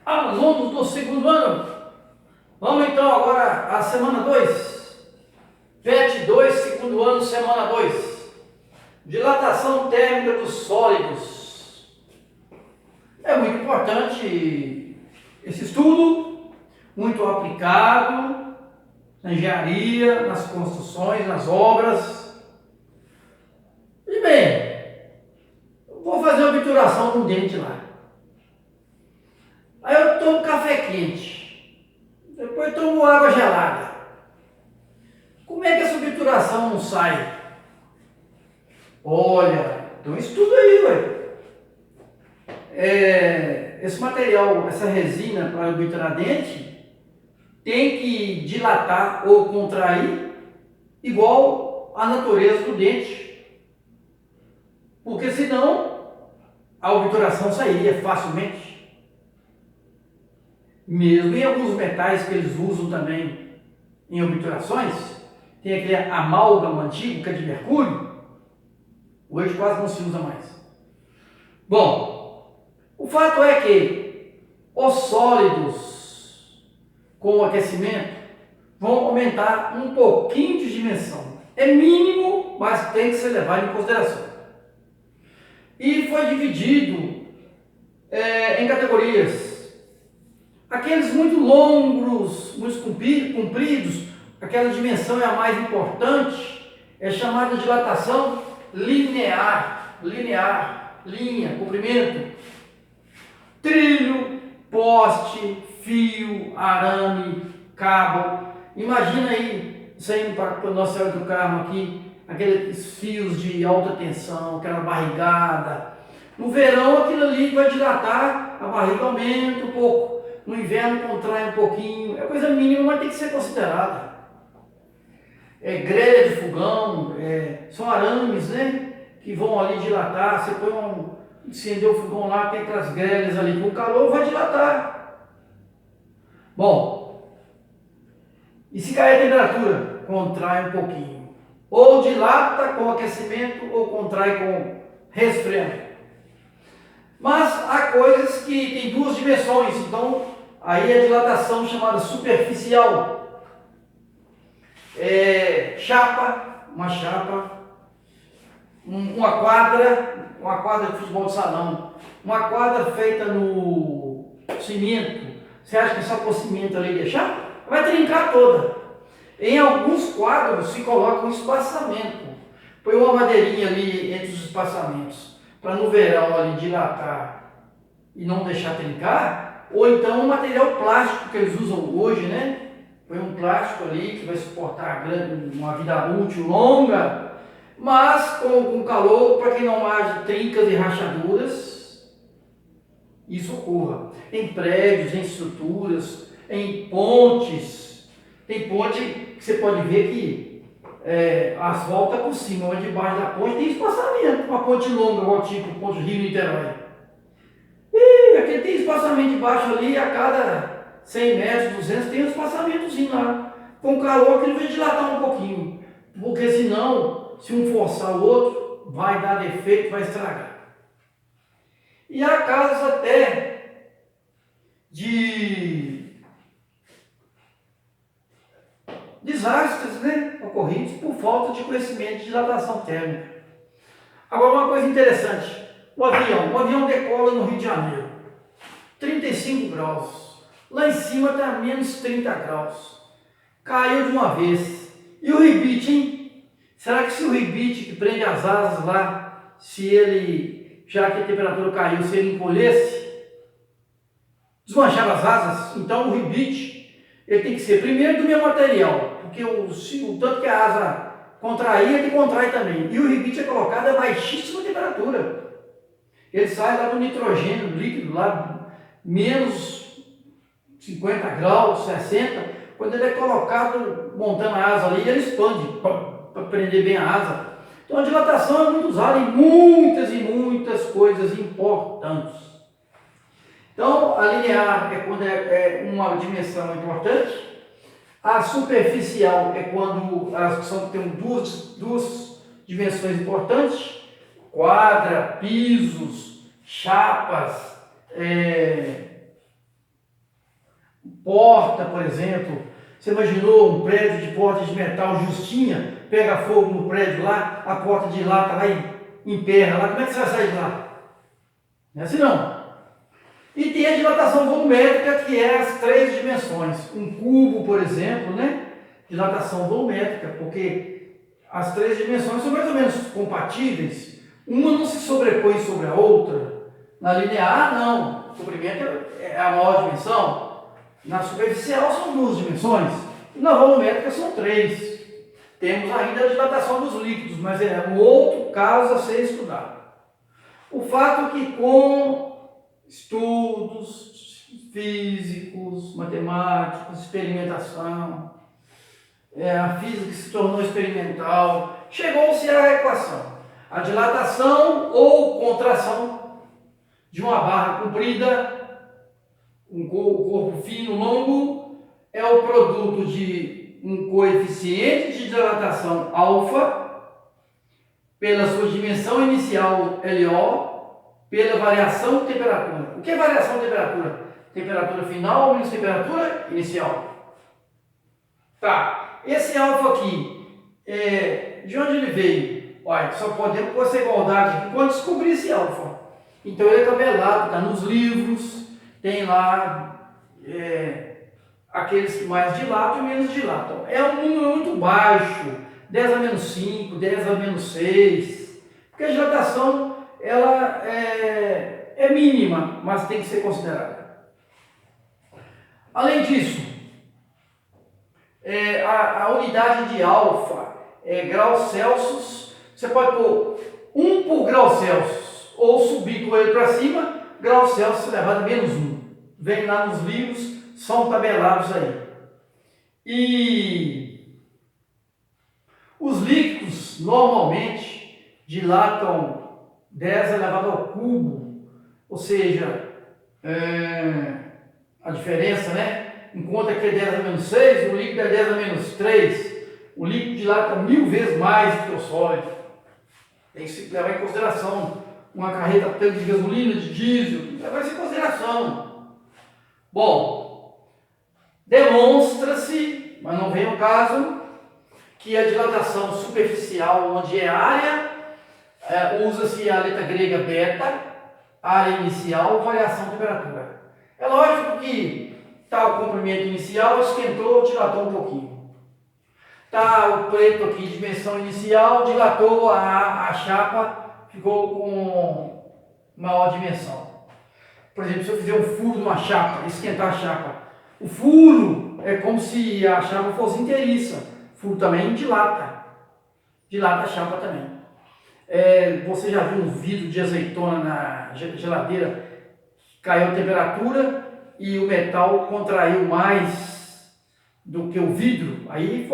Alunos do segundo ano, vamos então agora à semana 2, PET 2, segundo ano, semana 2, dilatação térmica dos sólidos. É muito importante esse estudo, muito aplicado na engenharia, nas construções, nas obras. E bem, eu vou fazer uma obturação no dente lá. Aí eu tomo café quente, depois tomo água gelada. Como é que essa obturação não sai? Olha, tem um estudo aí, ué. Esse material, essa resina para obturar dente, tem que dilatar ou contrair igual a natureza do dente. Porque senão a obturação sairia facilmente. Mesmo em alguns metais que eles usam também em obturações, tem aquele amálgama antigo que é de mercúrio, hoje quase não se usa mais. Bom, o fato é que os sólidos com o aquecimento vão aumentar um pouquinho de dimensão. É mínimo, mas tem que ser levado em consideração. E foi dividido em categorias. Aqueles muito longos, muito compridos, aquela dimensão é a mais importante, é chamada de dilatação linear, linha, comprimento. Trilho, poste, fio, arame, cabo. Imagina aí, saindo para o nosso céu do carro aqui, aqueles fios de alta tensão, aquela barrigada. No verão aquilo ali vai dilatar, a barriga aumenta um pouco. No inverno contrai um pouquinho, é coisa mínima, mas tem que ser considerada. Grelha de fogão, são arames, né? Que vão ali dilatar. Você põe acendeu o fogão lá, tem aquelas grelhas ali, com o calor vai dilatar. Bom, e se cair a temperatura? Contrai um pouquinho. Ou dilata com aquecimento, ou contrai com resfriamento. Mas há coisas que têm duas dimensões, então aí a dilatação chamada superficial. Uma chapa, uma quadra de futebol de salão, uma quadra feita no cimento. Você acha que é só pôr cimento ali e deixar? Vai trincar toda. Em alguns quadros se coloca um espaçamento. Põe uma madeirinha ali entre os espaçamentos, para no verão ali dilatar e não deixar trincar, ou então um material plástico que eles usam hoje, né? Põe um plástico ali que vai suportar uma vida útil longa, mas com calor para que não haja trincas e rachaduras. Isso ocorra em prédios, em estruturas, em pontes. Tem ponte que você pode ver que asfalto está por cima, mas debaixo da ponte tem espaçamento. Uma ponte longa, igual tipo ponte Rio-Niterói. E aqui tem espaçamento debaixo ali, a cada 100 metros, 200, tem um espaçamentozinho lá. Com calor aquilo vai dilatar um pouquinho, porque senão, se um forçar o outro, vai dar defeito, vai estragar. E há casos até de desastres, né, ocorridos por falta de conhecimento de dilatação térmica. Agora, uma coisa interessante, o avião decola no Rio de Janeiro, 35 graus, lá em cima está menos 30 graus, caiu de uma vez. E o ribite, hein? Será que se o ribite que prende as asas lá, se ele, já que a temperatura caiu, se ele encolhesse, desmanchava as asas? Então o ribite, ele tem que ser primeiro do mesmo material, porque o tanto que a asa contrair, ele contrai também. E o ribite é colocado a baixíssima temperatura. Ele sai lá do nitrogênio líquido, lá menos 50 graus, 60. Quando ele é colocado, montando a asa ali, ele expande para prender bem a asa. Então a dilatação é muito usada em muitas e muitas coisas importantes. Então a linear é quando é uma dimensão importante. A superficial é quando elas têm duas dimensões importantes, quadra, pisos, chapas, Porta, por exemplo. Você imaginou um prédio de porta de metal justinha, pega fogo no prédio lá, a porta dilata lá e emperra lá. Como é que você vai sair de lá? Não é assim não. E tem a dilatação volumétrica, que é as 3 dimensões. Um cubo, por exemplo, né? Dilatação volumétrica, porque as 3 dimensões são mais ou menos compatíveis. Uma não se sobrepõe sobre a outra. Na linear, não. O comprimento é a maior dimensão. Na superficial são 2 dimensões. E na volumétrica são 3. Temos ainda a dilatação dos líquidos, mas é um outro caso a ser estudado. O fato é que com estudos físicos, matemáticos, experimentação, a física se tornou experimental, chegou-se à equação. A dilatação ou contração de uma barra comprida, um corpo fino, longo, é o produto de um coeficiente de dilatação alfa, pela sua dimensão inicial LO, pela variação de temperatura. O que é variação de temperatura? Temperatura final menos temperatura inicial. Tá, esse alfa aqui, de onde ele veio? Olha, só podemos com essa igualdade aqui quando descobrir esse alfa. Então ele é tabelado, está nos livros, tem lá aqueles que mais dilatam e menos dilatam. É um número muito baixo, 10 a menos 5, 10 a menos 6, porque a dilatação ela é mínima, mas tem que ser considerada. Além disso, a unidade de alfa é graus Celsius. Você pode pôr 1 por grau Celsius ou subir com ele para cima, grau Celsius elevado a menos 1. Vem lá nos livros, são tabelados aí. E os líquidos normalmente dilatam 10 elevado ao cubo, ou seja, a diferença, né? Enquanto aqui é 10 a menos 6, o líquido é 10 a menos 3. O líquido dilata 1000 vezes mais do que o sólido. Tem que se levar em consideração. Uma carreta tanque de gasolina, de diesel, levar isso em consideração. Bom, demonstra-se, mas não vem ao caso, que a dilatação superficial, onde é área, usa-se a letra grega beta, área inicial, variação de temperatura. É lógico que o comprimento inicial, esquentou, dilatou um pouquinho. O preto aqui, dimensão inicial, dilatou a chapa, ficou com maior dimensão. Por exemplo, se eu fizer um furo numa chapa, esquentar a chapa, o furo é como se a chapa fosse inteiriça. O furo também dilata a chapa também. Você já viu um vidro de azeitona na geladeira, caiu a temperatura e o metal contraiu mais do que o vidro, aí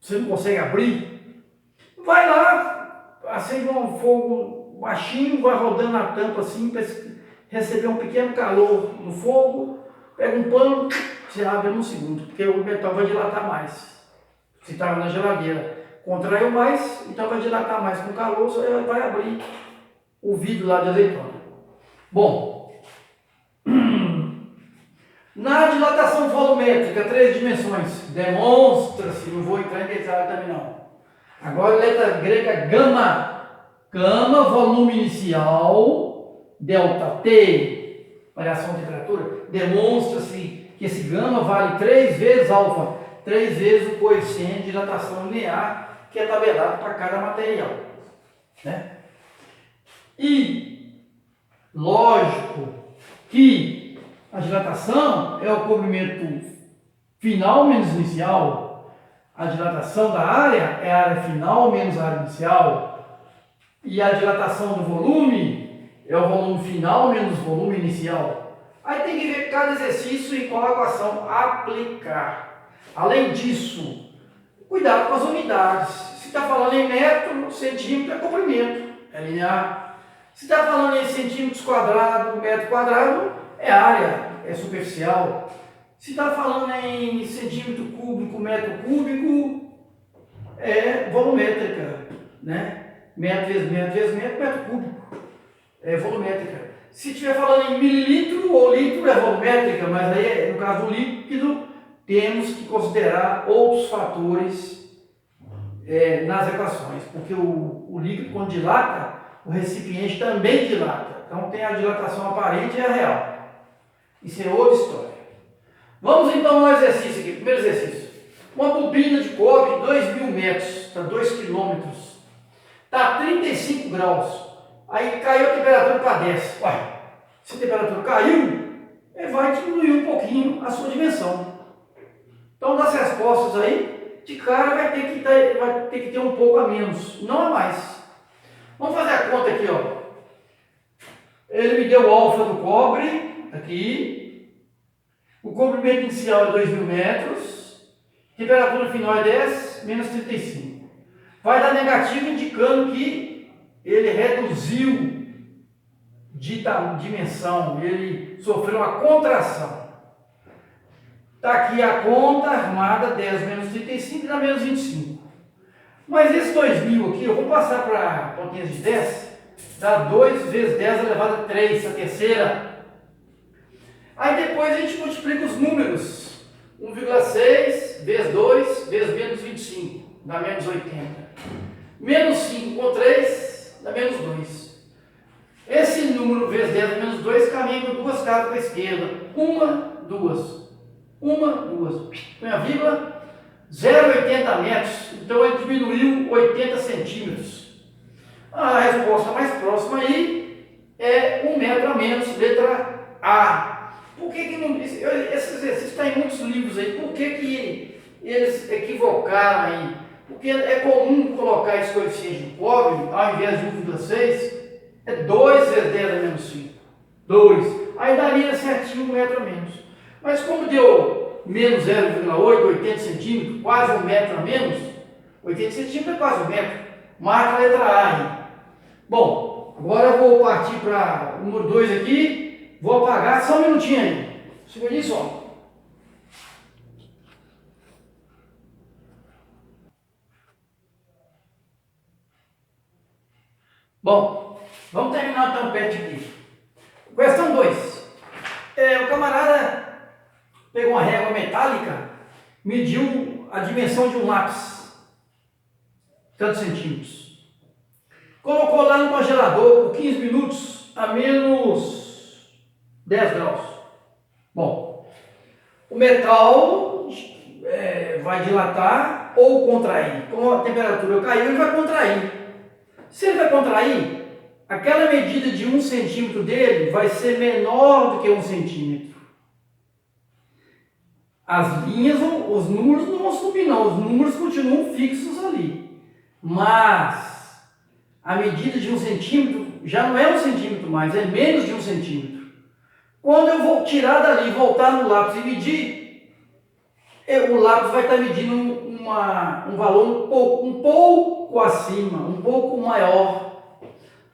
você não consegue abrir? Vai lá, acende um fogo baixinho, vai rodando a tampa assim, para receber um pequeno calor no fogo, pega um pano, você abre em um segundo, porque o metal vai dilatar mais. Se estava na geladeira, contraiu mais, então vai dilatar mais com calor, você vai abrir o vidro lá de azeitona. Bom, na dilatação volumétrica, 3 dimensões, demonstra-se, não vou entrar em detalhe também não. Agora, letra grega gama. Gama, volume inicial, delta T, variação de temperatura. Demonstra-se que esse gama vale 3 vezes alfa, 3 vezes o coeficiente de dilatação linear, que é tabelado para cada material. Né? E, lógico que a dilatação é o comprimento final menos inicial. A dilatação da área é a área final menos a área inicial. E a dilatação do volume é o volume final menos o volume inicial. Aí tem que ver cada exercício e qual equação aplicar. Além disso, cuidado com as unidades. Se está falando em metro, centímetro é comprimento, é linear. Se está falando em centímetros quadrados, metro quadrado, é área, é superficial. Se está falando em centímetro cúbico, metro cúbico, é volumétrica, né? Metro vezes metro vezes metro, metro cúbico. É volumétrica. Se estiver falando em mililitro ou litro é volumétrica, mas aí no caso do líquido temos que considerar outros fatores nas equações, porque o líquido quando dilata, o recipiente também dilata. Então tem a dilatação aparente e a real. Isso é outra história. Vamos então ao exercício aqui. Primeiro exercício. Uma bobina de cobre de 2.000 metros, está 2 quilômetros. Está a 35 graus. Aí caiu a temperatura para 10. Ué, se a temperatura caiu, vai diminuir um pouquinho a sua dimensão. Então das respostas aí, de cara vai ter que ter um pouco a menos, não a mais. Vamos fazer a conta aqui, ó. Ele me deu o alfa do cobre, aqui. O comprimento inicial é 2.000 metros. Temperatura final é 10, menos 35. Vai dar negativo indicando que ele reduziu de dimensão, ele sofreu uma contração. Está aqui a conta armada, 10 menos 35 dá menos 25. Mas esse 2.000 aqui, eu vou passar para potência de 10, dá 2 vezes 10 elevado a 3, a terceira. Aí depois a gente multiplica os números. 1,6 vezes 2 vezes menos 25, dá menos 80. Menos 5 com 3, dá menos 2. Esse número vezes 10 menos 2 caminha com duas casas para a esquerda. 1, 2. 1, 2. Põe a vírgula. 0,80 metros. Então ele diminuiu 80 centímetros. A resposta mais próxima aí é 1 metro a menos, letra A. Por que não. Esse exercício está em muitos livros aí. Por que eles equivocaram aí? Porque é comum colocar esse coeficiente do cobre, ao invés de 1,6, é 2 vezes 10 a menos 5. 2. Aí daria certinho 1 metro a menos. Mas como deu menos 0,8, 80 centímetros, quase 1 metro a menos, 80 centímetros é quase 1 metro. Marca a letra A aí. Bom, agora eu vou partir para o número 2 aqui. Vou apagar, só um minutinho aí. Segura isso, ó. Bom, vamos terminar então o PET aqui. Questão 2. O camarada pegou uma régua metálica, mediu a dimensão de um lápis, tantos centímetros. Colocou lá no congelador por 15 minutos a menos 10 graus. Bom, o metal vai dilatar ou contrair. Como a temperatura caiu, ele vai contrair. Se ele vai contrair, aquela medida de 1 centímetro dele vai ser menor do que 1 centímetro. As linhas, os números não vão subir não, os números continuam fixos ali. Mas a medida de 1 centímetro já não é 1 centímetro mais, é menos de 1 centímetro. Quando eu vou tirar dali, voltar no lápis e medir, o lápis vai estar medindo um valor um pouco acima, um pouco maior,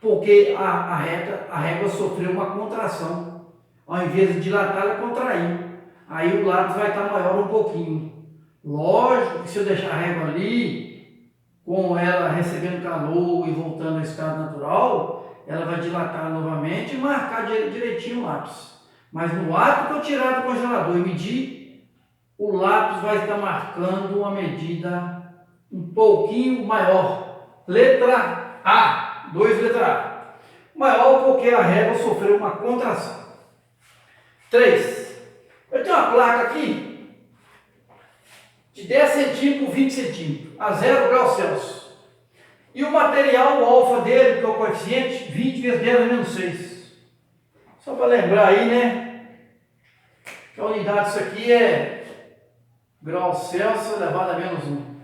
porque a régua sofreu uma contração. Ao invés de dilatar, ela contraiu. Aí o lápis vai estar maior um pouquinho. Lógico que se eu deixar a régua ali, com ela recebendo calor e voltando ao estado natural, ela vai dilatar novamente e marcar direitinho o lápis. Mas no ato que eu tirar do congelador e medir, o lápis vai estar marcando uma medida um pouquinho maior. Letra A. 2 letra A. Maior porque a régua sofreu uma contração. 3. Eu tenho uma placa aqui de 10 centímetros por 20 centímetros, a 0 graus Celsius. E o material, o alfa dele, que é o coeficiente, 20 vezes 10 a menos 6. Só para lembrar aí, né? Que a unidade disso aqui é graus Celsius elevado a menos 1.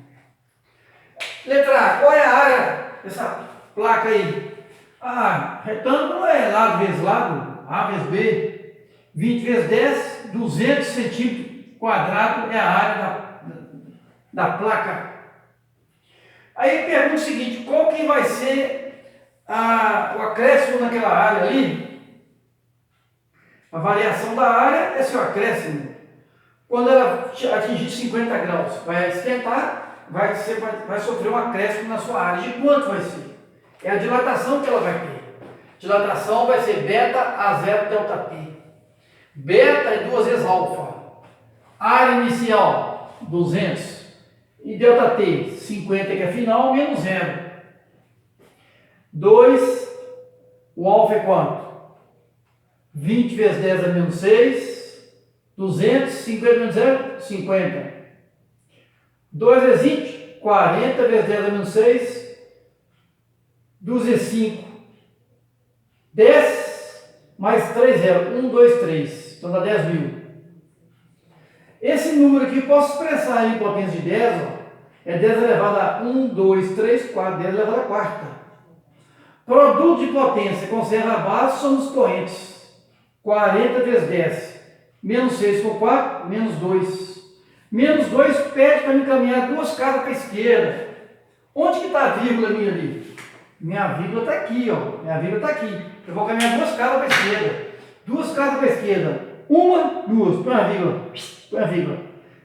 Letra A. Qual é a área dessa placa aí? Retângulo é lado vezes lado, A vezes B. 20 vezes 10, 200 centímetros quadrados é a área da placa. Aí pergunta o seguinte, qual que vai ser o acréscimo naquela área ali? A variação da área é seu acréscimo. Quando ela atingir 50 graus, vai esquentar, vai sofrer um acréscimo na sua área. De quanto vai ser? É a dilatação que ela vai ter. dilatação vai ser beta a 0 delta T. Beta é 2 vezes alfa. Área inicial, 200. E delta T, 50 que é final, menos 0. 2, o alfa é quanto? 20 vezes 10 é menos 6. 200, 50 menos 0, 50. 2 vezes 20, 40 vezes 10 é menos 6. 2 vezes 5, 10 mais 3, 0. 1, 2, 3. Então dá 10 mil. Esse número aqui eu posso expressar em potência de 10, ó, é 10 elevado a 1, 2, 3, 4, 10 elevado a quarta. Produto de potência conserva a base, somos expoentes. 40 vezes 10, menos 6 por 4, menos 2. Menos 2 pede para me caminhar 2 casas para a esquerda. Onde que está a vírgula minha ali? Minha vírgula está aqui, ó. Minha vírgula está aqui. Eu vou caminhar 2 casas para a esquerda. 2 casas para a esquerda. 1, 2, põe a vírgula. Põe a vírgula.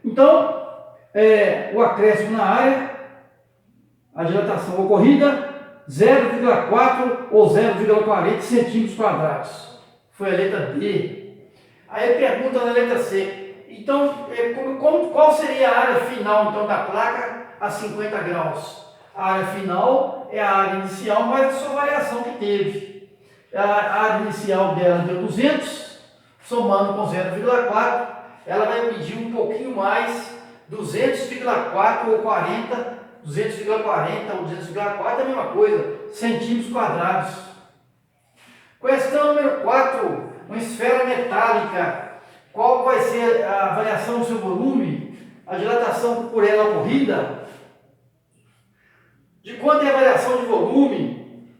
Então, o acréscimo na área, a dilatação ocorrida, 0,4 ou 0,40 centímetros quadrados. Foi a letra D. Aí pergunta na letra C. Então, qual seria a área final então, da placa a 50 graus? A área final é a área inicial, mas a sua variação que teve. A área inicial dela deu 200, somando com 0,4, ela vai medir um pouquinho mais, 200,4 ou 40, 200,40 ou 200,4 é a mesma coisa, centímetros quadrados. Questão número 4, uma esfera metálica. Qual vai ser a variação do seu volume? A dilatação por ela ocorrida? De quanto é a variação de volume?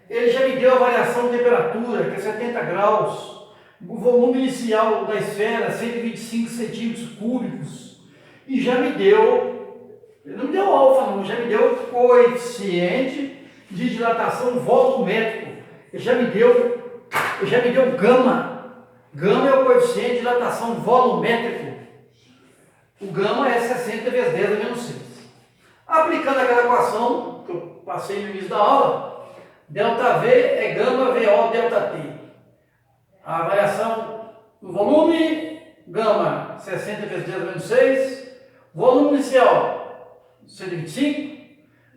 Ele já me deu a variação de temperatura, que é 70 graus. O volume inicial da esfera, 125 centímetros cúbicos. E já me deu, ele não me deu alfa não, já me deu coeficiente de dilatação volumétrico. Ele já me deu gama. Gama é o coeficiente de dilatação volumétrico. O gama é 60 vezes 10 a menos 6. Aplicando aquela equação que eu passei no início da aula, ΔV é gama VO delta T. A variação do volume, gama 60 vezes 10 a menos 6. Volume inicial, 125.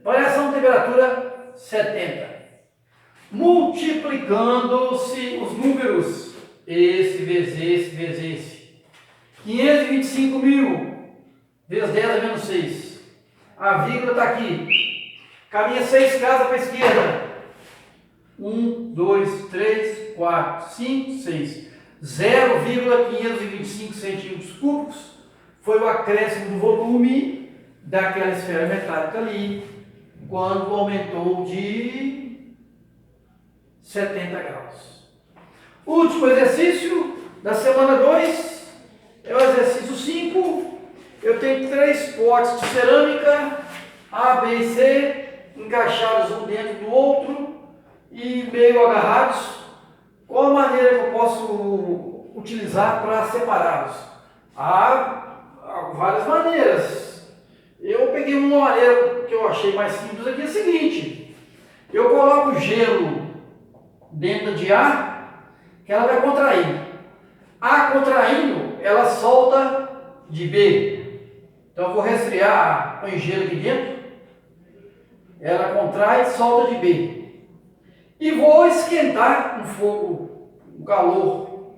Variação de temperatura, 70. Multiplicando-se os números, esse vezes esse. 525 mil vezes 10 a menos 6. A vírgula está aqui. Caminha 6 casas para a esquerda. 1, 2, 3, 4, 5, 6. 0,525 centímetros cúbicos foi o acréscimo do volume daquela esfera metálica ali, quando aumentou de 70 graus. Último exercício da semana 2 é o exercício 5. Eu tenho 3 potes de cerâmica, A, B e C, encaixados um dentro do outro e meio agarrados. Qual a maneira que eu posso utilizar para separá-los? Há várias maneiras. Eu peguei uma maneira que eu achei mais simples aqui, é a seguinte: eu coloco gelo dentro de A, que ela vai contrair. A contraindo, ela solta de B. Então eu vou resfriar, põe gelo aqui dentro, ela contrai e solta de B. E vou esquentar um fogo, um calor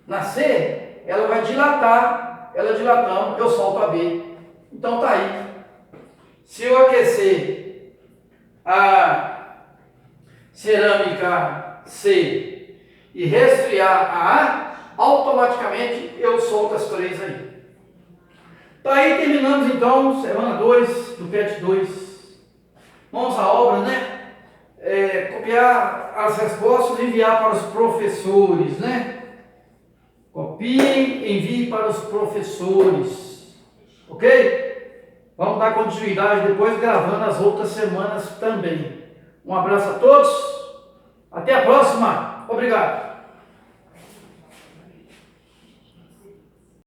na C, ela vai dilatar, ela dilatando, eu solto a B. Então tá aí. Se eu aquecer a cerâmica C e resfriar a A, automaticamente eu solto as 3 aí. Tá aí, terminamos então, semana 2 do PET 2. Vamos à obra, né? Copiar as respostas e enviar para os professores, né? Copiem, envie para os professores. Ok? Vamos dar continuidade depois, gravando as outras semanas também. Um abraço a todos. Até a próxima. Obrigado.